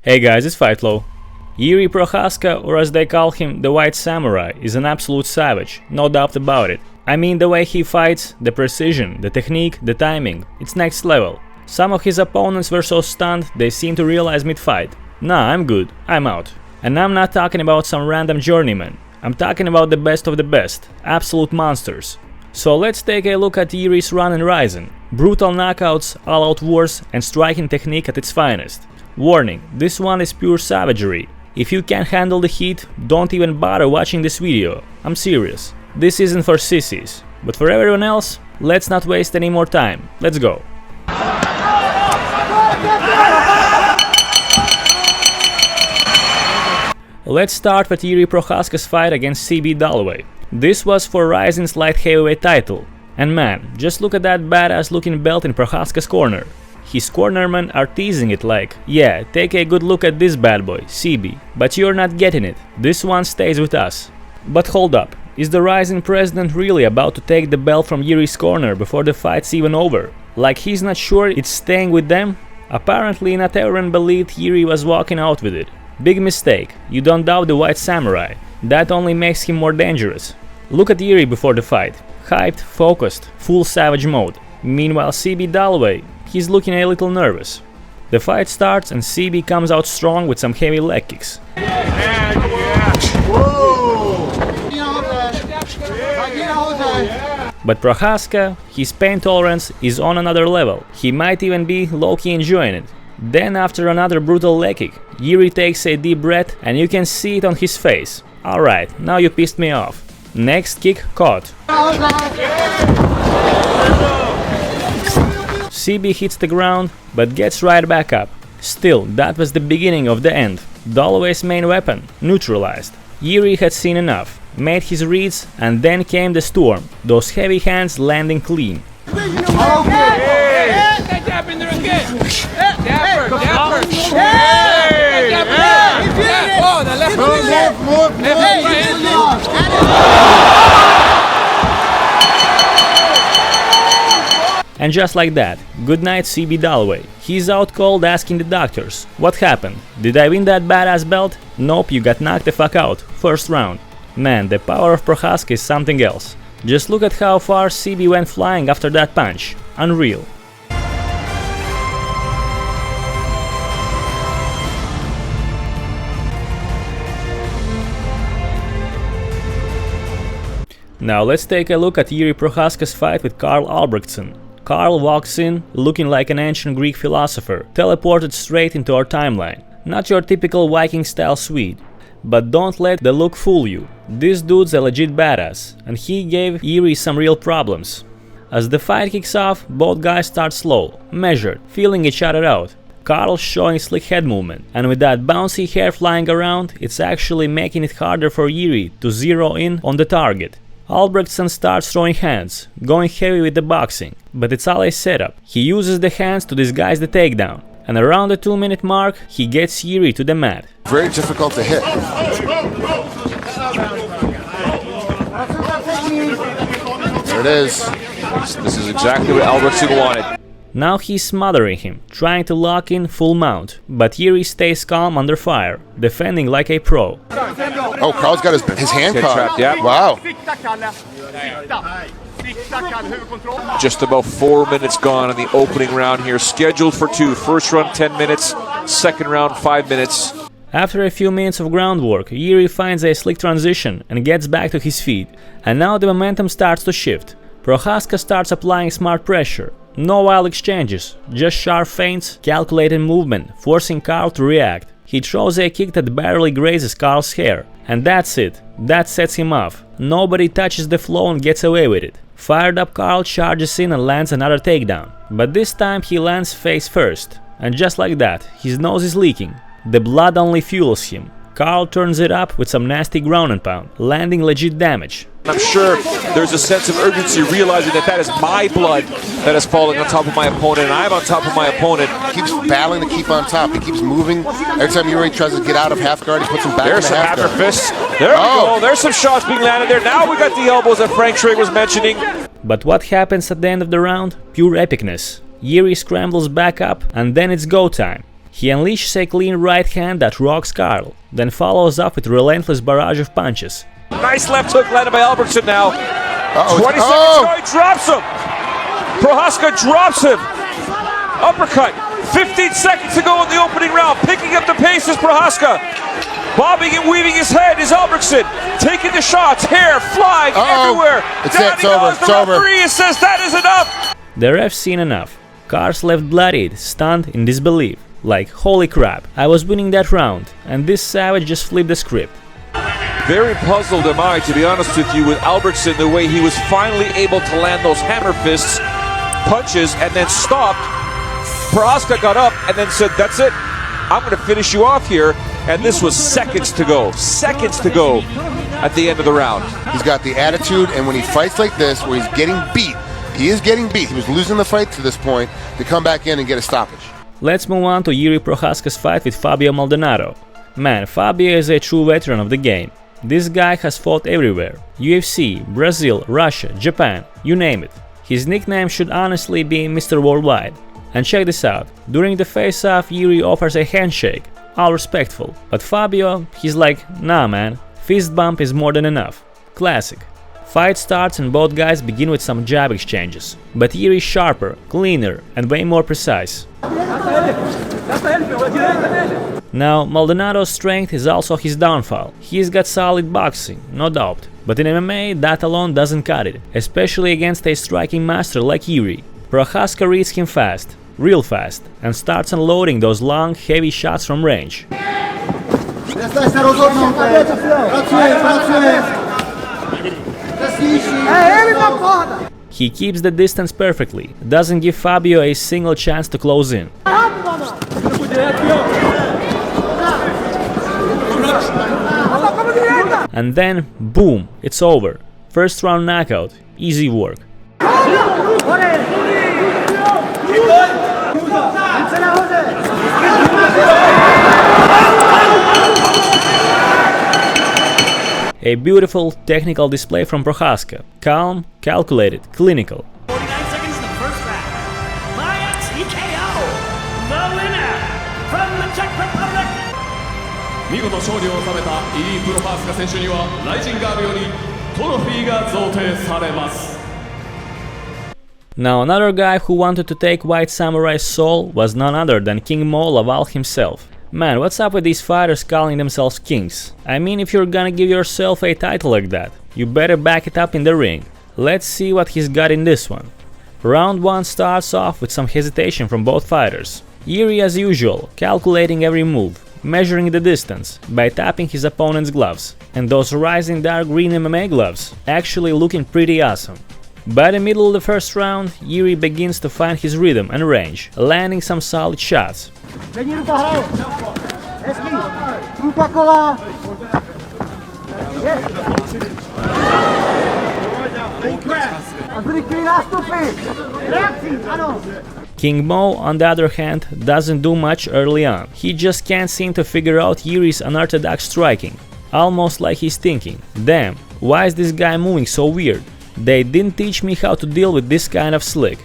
Hey guys, it's Fightflow. Jiri Prochazka, or as they call him, the White Samurai, is an absolute savage, no doubt about it. I mean, the way he fights, the precision, the technique, the timing, it's next level. Some of his opponents were so stunned they seemed to realize mid-fight. Nah, I'm good, I'm out. And I'm not talking about some random journeyman, I'm talking about the best of the best, absolute monsters. So let's take a look at Jiri's run in Ryzen. Brutal knockouts, all-out wars, and striking technique at its finest. Warning, this one is pure savagery. If you can't handle the heat, don't even bother watching this video. I'm serious. This isn't for sissies. But for everyone else, let's not waste any more time. Let's go. Let's start with Jiri Prochazka's fight against Dollaway. This was for Ryzen's light heavyweight title. And man, just look at that badass looking belt in Prochazka's corner. His cornermen are teasing it like, yeah, take a good look at this bad boy, CB, but you're not getting it, this one stays with us. But hold up, is the Ryzen president really about to take the belt from Jiri's corner before the fight's even over? Like he's not sure it's staying with them? Apparently not everyone believed Jiri was walking out with it. Big mistake, you don't doubt the White Samurai, that only makes him more dangerous. Look at Jiri before the fight, hyped, focused, full savage mode. Meanwhile Dollaway, he's looking a little nervous. The fight starts and CB comes out strong with some heavy leg kicks. But Prochazka, his pain tolerance is on another level. He might even be low-key enjoying it. Then after another brutal leg kick, Jiri takes a deep breath and you can see it on his face. Alright, now you pissed me off. Next kick caught. CB hits the ground, but gets right back up. Still, that was the beginning of the end. Dollaway's main weapon, neutralized. Jiri had seen enough, made his reads, and then came the storm, those heavy hands landing clean. And just like that, good night Dollaway. He's out cold asking the doctors, what happened? Did I win that badass belt? Nope, you got knocked the fuck out, first round. Man, the power of Prochazka is something else. Just look at how far CB went flying after that punch. Unreal. Now let's take a look at Jiri Prochazka's fight with Karl Albrektsson. Karl walks in, looking like an ancient Greek philosopher, teleported straight into our timeline. Not your typical Viking-style Swede. But don't let the look fool you. This dude's a legit badass, and he gave Jiri some real problems. As the fight kicks off, both guys start slow, measured, feeling each other out. Karl's showing slick head movement, and with that bouncy hair flying around, it's actually making it harder for Jiri to zero in on the target. Albrektsson starts throwing hands, going heavy with the boxing, but it's all a setup. He uses the hands to disguise the takedown, and around the 2-minute mark, he gets Jiri to the mat. Very difficult to hit. There it is. This is exactly what Albrektsson wanted. Now he's smothering him, trying to lock in full mount, but Jiri stays calm under fire, defending like a pro. Oh, Karl's got his hand caught. Yeah. Wow. Just about 4 minutes gone in the opening round here, scheduled for 2. First round 10 minutes, second round 5 minutes. After a few minutes of groundwork, Jiri finds a slick transition and gets back to his feet, and now the momentum starts to shift. Prochazka starts applying smart pressure. No wild exchanges, just sharp feints, calculated movement, forcing Karl to react. He throws a kick that barely grazes Karl's hair, and that's it. That sets him off. Nobody touches the flow and gets away with it. Fired up Karl charges in and lands another takedown. But this time he lands face first. And just like that, his nose is leaking. The blood only fuels him. Karl turns it up with some nasty ground and pound, landing legit damage. I'm sure there's a sense of urgency realizing that is my blood that is falling on top of my opponent, and I'm on top of my opponent. He keeps battling to keep on top. He keeps moving. Every time Jiri tries to get out of half guard, he puts him back in the half guard. There's some after fists. There we go. There's some shots being landed there. Now we got the elbows that Frank Trigg was mentioning. But what happens at the end of the round? Pure epicness. Jiri scrambles back up, and then it's go time. He unleashes a clean right hand that rocks Karl, then follows up with a relentless barrage of punches. Nice left hook landed by Albrektsson now. 20 seconds ago, he drops him. Prochazka drops him. Uppercut. 15 seconds to go in the opening round. Picking up the pace is Prochazka. Bobbing and weaving his head is Albrektsson. Taking the shots. Hair flying everywhere. It's over. The referee says that is enough. The ref's seen enough. Karl's left bloodied, stunned in disbelief. Like, holy crap, I was winning that round, and this savage just flipped the script. Very puzzled am I, to be honest with you, with Albrektsson, the way he was finally able to land those hammer fists, punches, and then stopped. Prochazka got up and then said, that's it, I'm going to finish you off here. And this was seconds to go at the end of the round. He's got the attitude, and when he fights like this, where he's getting beat, he is getting beat. He was losing the fight to this point to come back in and get a stoppage. Let's move on to Jiri Prochazka's fight with Fabio Maldonado. Man, Fabio is a true veteran of the game. This guy has fought everywhere. UFC, Brazil, Russia, Japan, you name it. His nickname should honestly be Mr. Worldwide. And check this out, during the face-off Jiri offers a handshake, all respectful. But Fabio, he's like, nah man, fist bump is more than enough. Classic. Fight starts and both guys begin with some jab exchanges. But Jiri is sharper, cleaner and way more precise. Now, Maldonado's strength is also his downfall. He's got solid boxing, no doubt. But in MMA, that alone doesn't cut it, especially against a striking master like Jiri. Prochazka reads him fast, real fast, and starts unloading those long, heavy shots from range. He keeps the distance perfectly, doesn't give Fabio a single chance to close in. And then, boom, it's over. First round knockout, easy work. A beautiful technical display from Prochazka. Calm, calculated, clinical. 49 seconds in the first round. Via TKO, the winner from the Czech Republic. 見事勝利を収めたイリー・プロハースカ選手にはライジンガールよりトロフィーが贈呈されます。 Now another guy who wanted to take White Samurai's soul was none other than King Mo Laval himself. Man, what's up with these fighters calling themselves kings? I mean, if you're gonna give yourself a title like that, you better back it up in the ring. Let's see what he's got in this one. Round 1 starts off with some hesitation from both fighters. Jiri as usual, calculating every move, measuring the distance by tapping his opponent's gloves. And those rising dark green MMA gloves actually looking pretty awesome. By the middle of the first round, Jiri begins to find his rhythm and range, landing some solid shots. King Mo, on the other hand, doesn't do much early on. He just can't seem to figure out Jiri's unorthodox striking. Almost like he's thinking, damn, why is this guy moving so weird? They didn't teach me how to deal with this kind of slick.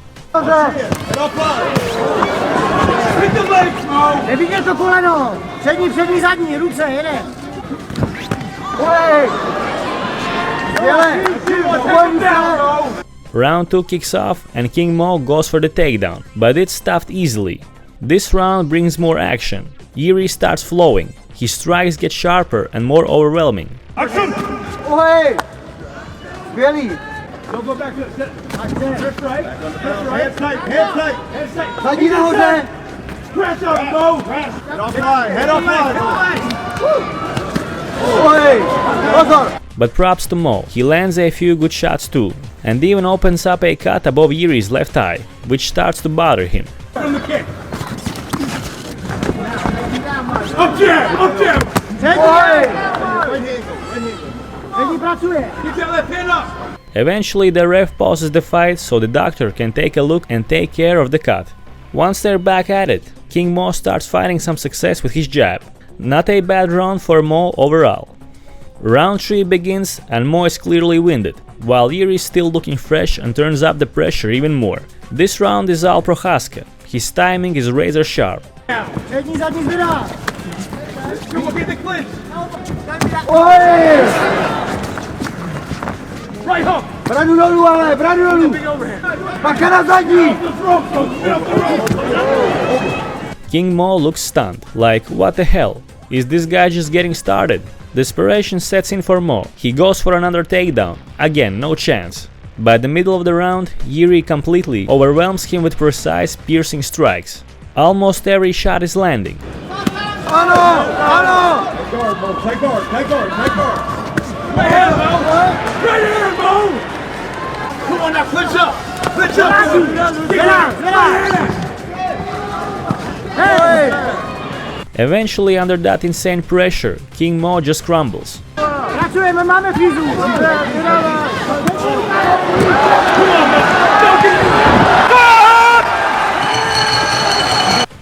Round 2 kicks off and King Mo goes for the takedown, but it's stuffed easily. This round brings more action. Jiri starts flowing. His strikes get sharper and more overwhelming. Action! Don't go back to it. First right. Head tight. Press up, go. Head off line. But props to Mo, he lands a few good shots too, and even opens up a cut above Jiri's left eye, which starts to bother him. From the kick. Up jab. Get that left hand up. Eventually the ref pauses the fight so the doctor can take a look and take care of the cut. Once they're back at it, King Mo starts finding some success with his jab. Not a bad round for Mo overall. Round 3 begins and Mo is clearly winded, while Jiri is still looking fresh and turns up the pressure even more. This round is all Prochazka. His timing is razor sharp. Přední, zadní zvedá. Get the clinch. Right hook. Branu dolů, ale, branu dolů. Bacha na zadní. King Mo looks stunned, like what the hell, is this guy just getting started? Desperation sets in for Mo, he goes for another takedown, again no chance. By the middle of the round, Jiri completely overwhelms him with precise, piercing strikes. Almost every shot is landing. Ano! Take guard, Mo. Take guard. Take guard. Take guard. Right here, Mo. Right here, Mo. Come on now, clinch up. Clinch up. Get out. Get out. Hey! Eventually, under that insane pressure, King Mo just crumbles. Pracujeme, máme fízu.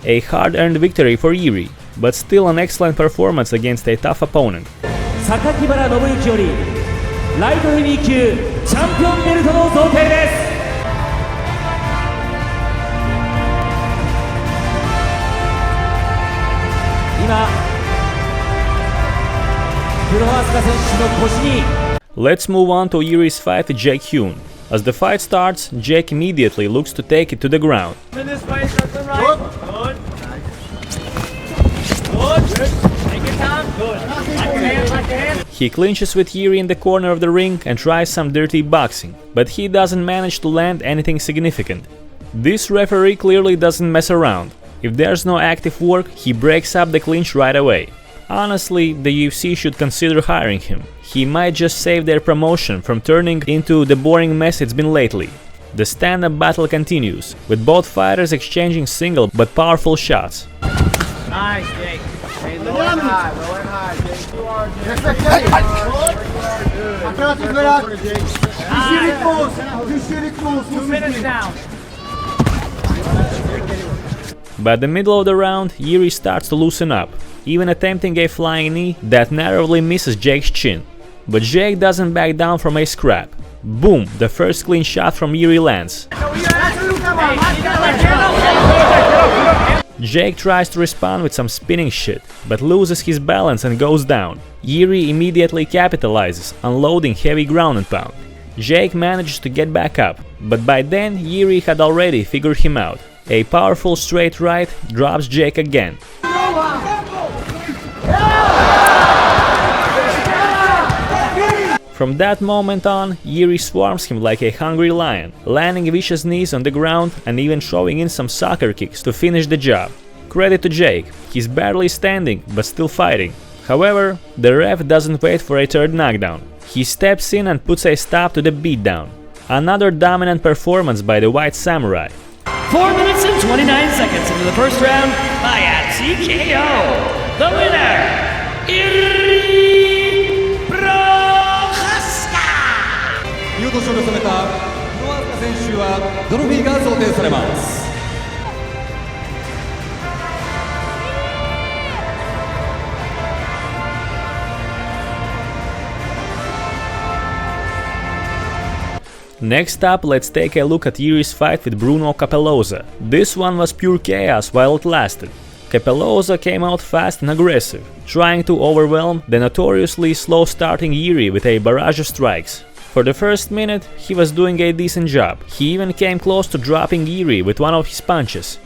A hard-earned victory for Jiri, but still an excellent performance against a tough opponent. 榊原信之よりライトヘビー級チャンピオンベルトの贈呈です。今プロハスカ選手の腰に Let's move on to Jiri's fight with Jake Heun. As the fight starts, Jake immediately looks to take it to the ground. In this way, left and right. Good. Good. Take your time. Good. Like your hand, like your hand. He clinches with Jiri in the corner of the ring and tries some dirty boxing, but he doesn't manage to land anything significant. This referee clearly doesn't mess around. If there's no active work, he breaks up the clinch right away. Honestly, the UFC should consider hiring him. He might just save their promotion from turning into the boring mess it's been lately. The stand-up battle continues, with both fighters exchanging single but powerful shots. Nice, Jake. Hey, low and high, Jake. You are, Jake. 2 minutes down. By the middle of the round, Jiri starts to loosen up, even attempting a flying knee that narrowly misses Jake's chin. But Jake doesn't back down from a scrap. Boom! The first clean shot from Jiri lands. Jake tries to respond with some spinning shit, but loses his balance and goes down. Jiri immediately capitalizes, unloading heavy ground and pound. Jake manages to get back up, but by then Jiri had already figured him out. A powerful straight right drops Jake again. From that moment on, Jiri swarms him like a hungry lion, landing vicious knees on the ground and even throwing in some soccer kicks to finish the job. Credit to Jake, he's barely standing but still fighting. However, the ref doesn't wait for a third knockdown. He steps in and puts a stop to the beatdown. Another dominant performance by the White Samurai. 4 minutes and 29 seconds into the first round by TKO. The winner, Jiri Prochazka. 見事勝利を収めたプロアスカ選手はトロフィーが贈呈されます。Next up, let's take a look at Jiri's fight with Bruno Capelloza. This one was pure chaos while it lasted. Capelloza came out fast and aggressive, trying to overwhelm the notoriously slow-starting Jiri with a barrage of strikes. For the first minute, he was doing a decent job. He even came close to dropping Jiri with one of his punches.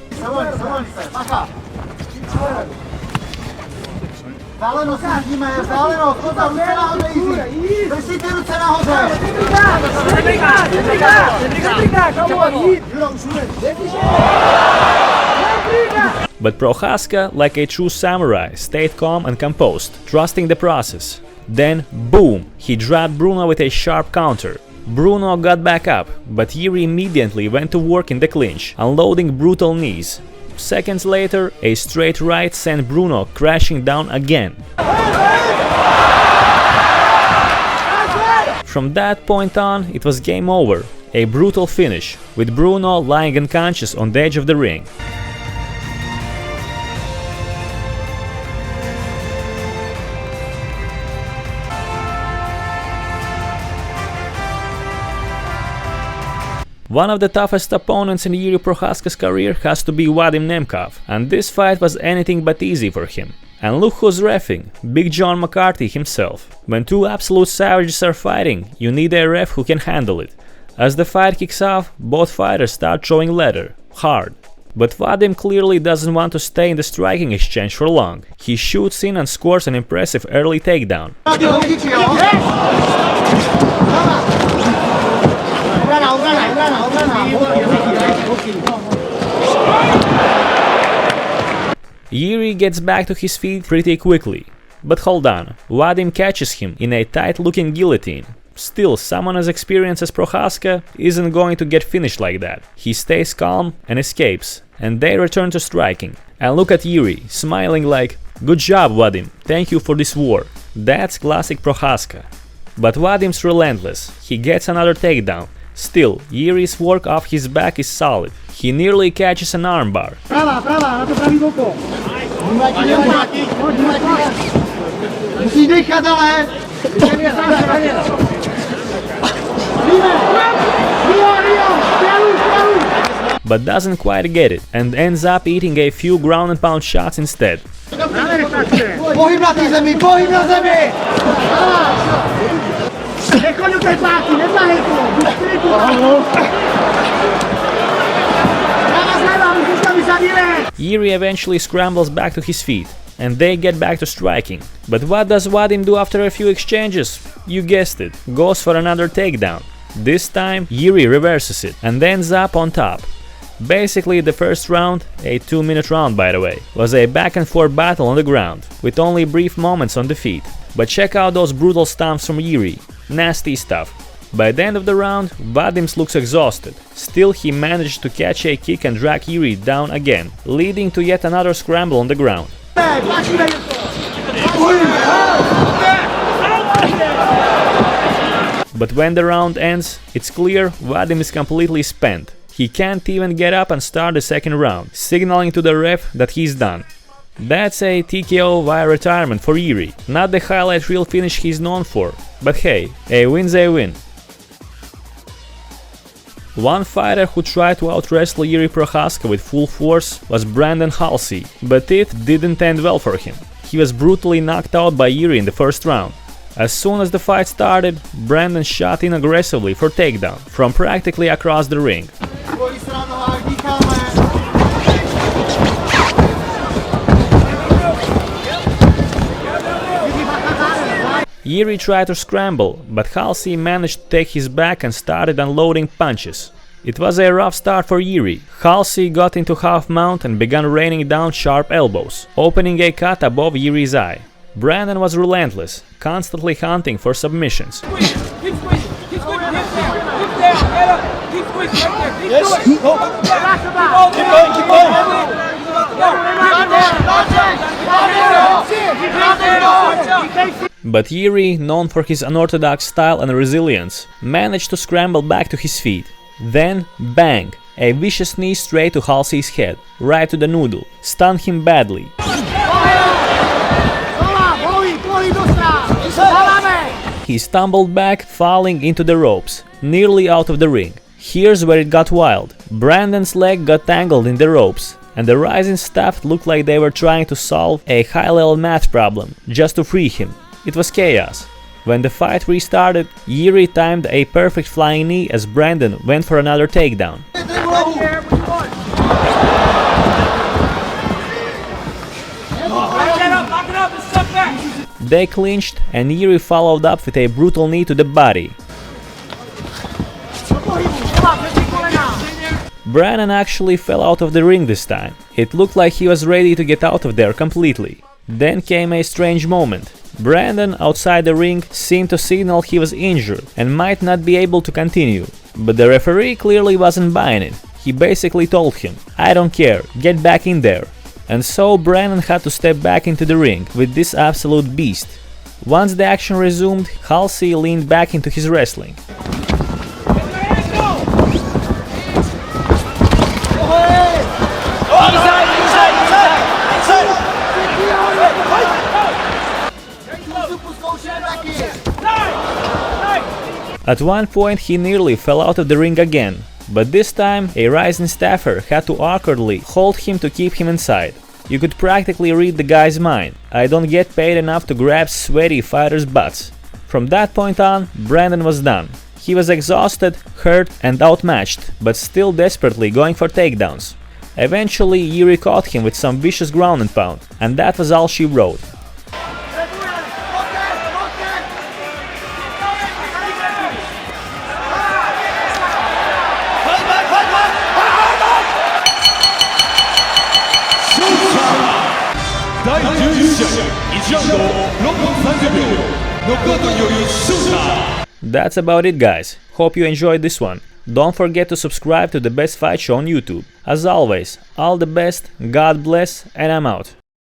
But Prochazka, like a true samurai, stayed calm and composed, trusting the process. Then, boom! He dropped Bruno with a sharp counter. Bruno got back up, but Jiri immediately went to work in the clinch, unloading brutal knees. Seconds later, a straight right sent Bruno crashing down again. From that point on, it was game over. A brutal finish, with Bruno lying unconscious on the edge of the ring. One of the toughest opponents in Jiri Prochazka's career has to be Vadim Nemkov, and this fight was anything but easy for him. And look who's reffing, Big John McCarthy himself. When two absolute savages are fighting, you need a ref who can handle it. As the fight kicks off, both fighters start throwing leather, hard. But Vadim clearly doesn't want to stay in the striking exchange for long. He shoots in and scores an impressive early takedown. Jiri gets back to his feet pretty quickly. But hold on, Vadim catches him in a tight-looking guillotine. Still, someone as experienced as Prochazka isn't going to get finished like that. He stays calm and escapes, and they return to striking. And look at Jiri, smiling like, "Good job, Vadim, thank you for this war." That's classic Prochazka. But Vadim's relentless, he gets another takedown. Still, Jiri's work off his back is solid. He nearly catches an armbar. But doesn't quite get it, and ends up eating a few ground and pound shots instead. Jiri eventually scrambles back to his feet, and they get back to striking. But what does Vadim do after a few exchanges? You guessed it, goes for another takedown. This time Jiri reverses it and ends up on top. Basically, the first round, a 2-minute round by the way, was a back and forth battle on the ground, with only brief moments on the feet. But check out those brutal stomps from Jiri, nasty stuff. By the end of the round, Vadim looks exhausted. Still, he managed to catch a kick and drag Jiri down again, leading to yet another scramble on the ground. But when the round ends, it's clear Vadim is completely spent. He can't even get up and start the second round, signaling to the ref that he's done. That's a TKO via retirement for Jiri, not the highlight reel finish he's known for. But hey, a win's a win. One fighter who tried to out-wrestle Jiri Prochazka with full force was Halsey, but it didn't end well for him. He was brutally knocked out by Jiri in the first round. As soon as the fight started, Brandon shot in aggressively for takedown, from practically across the ring. Jiri tried to scramble, but Halsey managed to take his back and started unloading punches. It was a rough start for Jiri. Halsey got into half mount and began raining down sharp elbows, opening a cut above Jiri's eye. Brandon was relentless, constantly hunting for submissions. But Jiri, known for his unorthodox style and resilience, managed to scramble back to his feet. Then, bang! A vicious knee straight to Halsey's head, right to the noodle, stunned him badly. He stumbled back, falling into the ropes, nearly out of the ring. Here's where it got wild. Brandon's leg got tangled in the ropes, and the rising staff looked like they were trying to solve a high-level math problem just to free him. It was chaos. When the fight restarted, Jiri timed a perfect flying knee as Brandon went for another takedown. They clinched, and Jiri followed up with a brutal knee to the body. Brandon actually fell out of the ring this time. It looked like he was ready to get out of there completely. Then came a strange moment. Brandon, outside the ring, seemed to signal he was injured and might not be able to continue. But the referee clearly wasn't buying it. He basically told him, "I don't care, get back in there." And so Brandon had to step back into the ring with this absolute beast. Once the action resumed, Halsey leaned back into his wrestling. At one point he nearly fell out of the ring again, But this time, a rising staffer had to awkwardly hold him to keep him inside. You could practically read the guy's mind. I don't get paid enough to grab sweaty fighters' butts. From that point on, Brandon was done. He was exhausted, hurt and outmatched, but still desperately going for takedowns. Eventually, Jiri caught him with some vicious ground and pound, and that was all she wrote. That's about it, guys. Hope you enjoyed this one. Don't forget to subscribe to the best fight show on YouTube. As always, all the best, God bless, and I'm out.